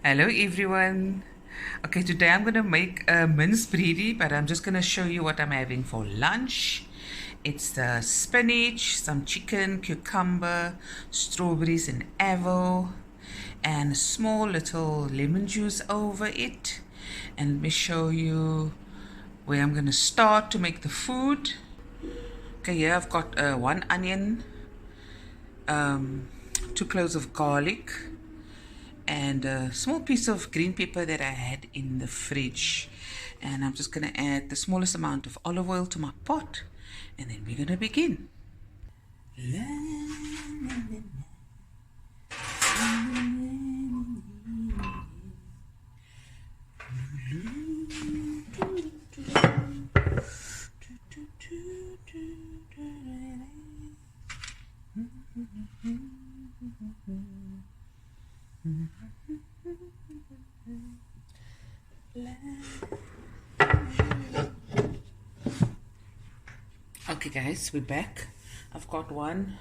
Hello everyone. Okay, today I'm going to make a mince bredie, but I'm just going to show you what I'm having for lunch. It's the spinach, some chicken, cucumber, strawberries and apple, and a small little lemon juice over it. And let me show you where I'm going to start to make the food. Okay, here I've got one onion, 2 cloves of garlic, and a small piece of green pepper that I had in the fridge. And I'm just going to add the smallest amount of olive oil to my pot, and then we're going to begin. Okay guys, we're back. I've got one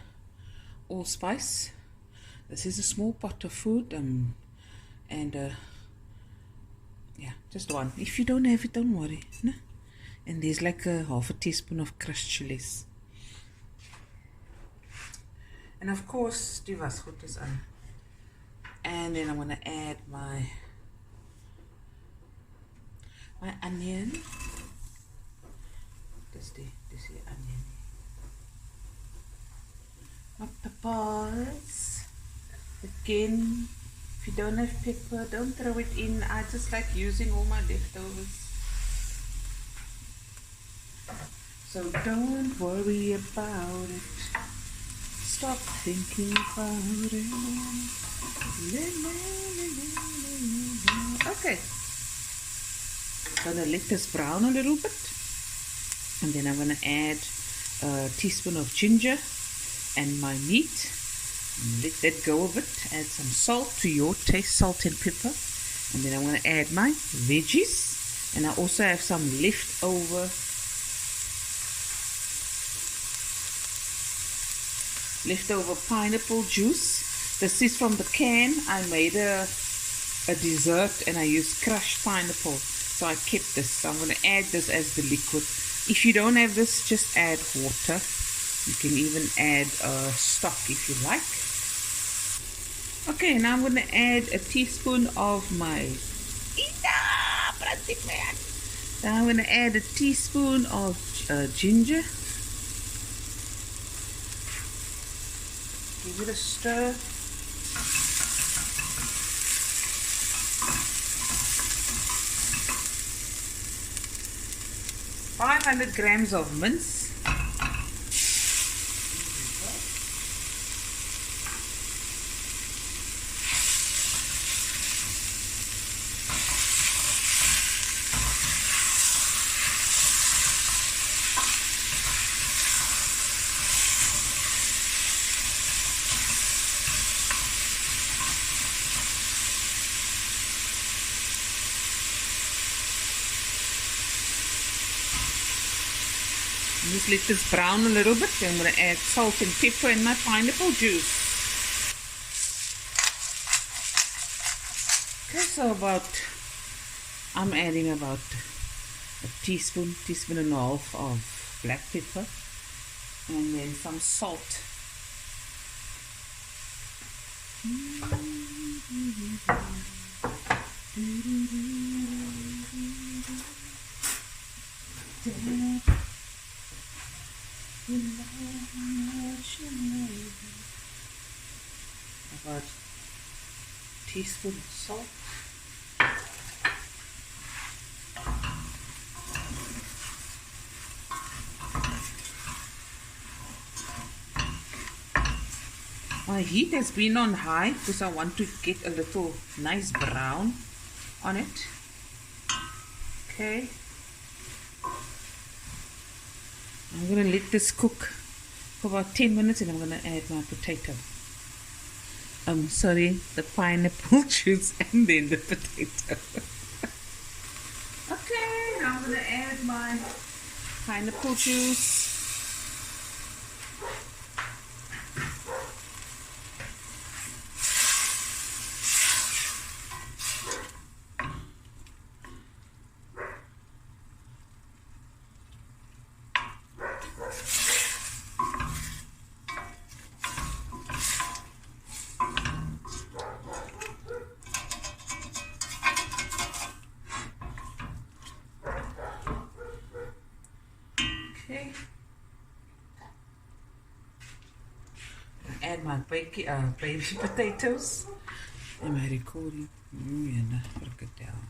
allspice. This is a small pot of food, and yeah, just one. If you don't have it, don't worry, no? And there's like a half a teaspoon of crushed chilies, and of course die wasgoed is aan. And then I'm going to add my onion. This the onion. My peppers. Again, if you don't have pepper, don't throw it in. I just like using all my leftovers. So don't worry about it. Stop thinking about it. Okay. Gonna let this brown a little bit. And then I'm gonna add a teaspoon of ginger and my meat. Let that go a bit. Add some salt to your taste, salt and pepper. And then I'm going to add my veggies. And I also have some leftover pineapple juice. This is from the can. I made a dessert and I used crushed pineapple. So I kept this. So I'm going to add this as the liquid. If you don't have this, just add water. You can even add stock if you like. Okay, now I'm going to add a teaspoon of my Now I'm going to add a teaspoon of ginger. Give it a stir. .500 grams of mince. Just let this brown a little bit. Then I'm going to add salt and pepper and my pineapple juice. Okay, so I'm adding about a teaspoon and a half of black pepper, and then some salt. About a teaspoon of salt. My heat has been on high because I want to get a little nice brown on it. Okay. I'm going to let this cook for about 10 minutes and I'm going to add my potato. The pineapple juice and then the potato. Okay, now I'm going to add my pineapple juice. my baby potatoes. Am I recording? Yeah, look it down.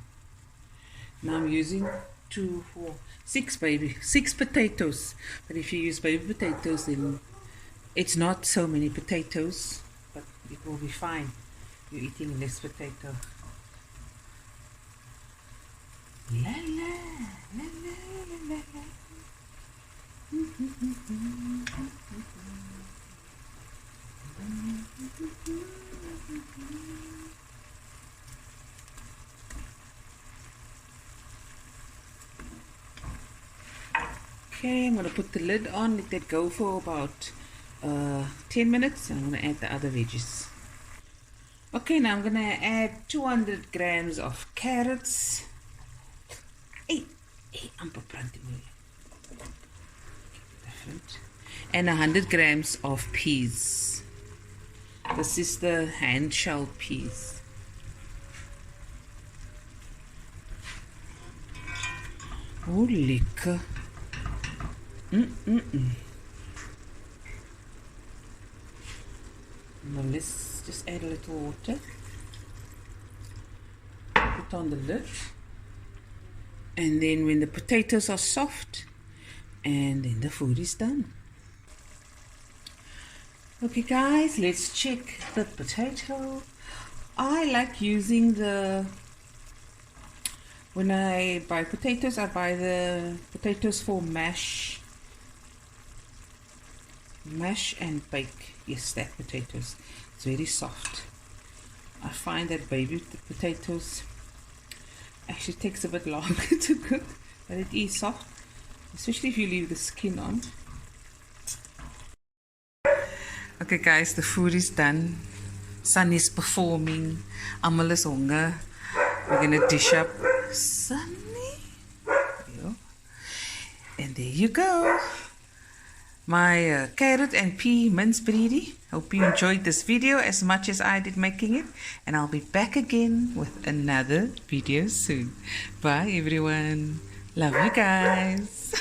Now I'm using 2, 4, 6 potatoes. But if you use baby potatoes, then it's not so many potatoes, but it will be fine. You're eating less potato. La la la la la la. Okay, I'm going to put the lid on, let that go for about 10 minutes, and I'm going to add the other veggies. Okay, now I'm going to add 200 grams of carrots. And 100 grams of peas. This is the hand shell peas. Oh, lekker. Now let's just add a little water. Put on the lid. And then when the potatoes are soft, and then the food is done. Okay guys, let's check the potato. I like using when I buy potatoes, I buy the potatoes for mash and bake. Yes, that potatoes. It's very soft. I find that baby potatoes actually takes a bit longer to cook, but it is soft, especially if you leave the skin on. Okay guys, the food is done. Sun is performing. Almal is honger. We're gonna dish up Sunny. And there you go. My carrot and pea mince bredie. Hope you enjoyed this video as much as I did making it. And I'll be back again with another video soon. Bye everyone. Love you guys.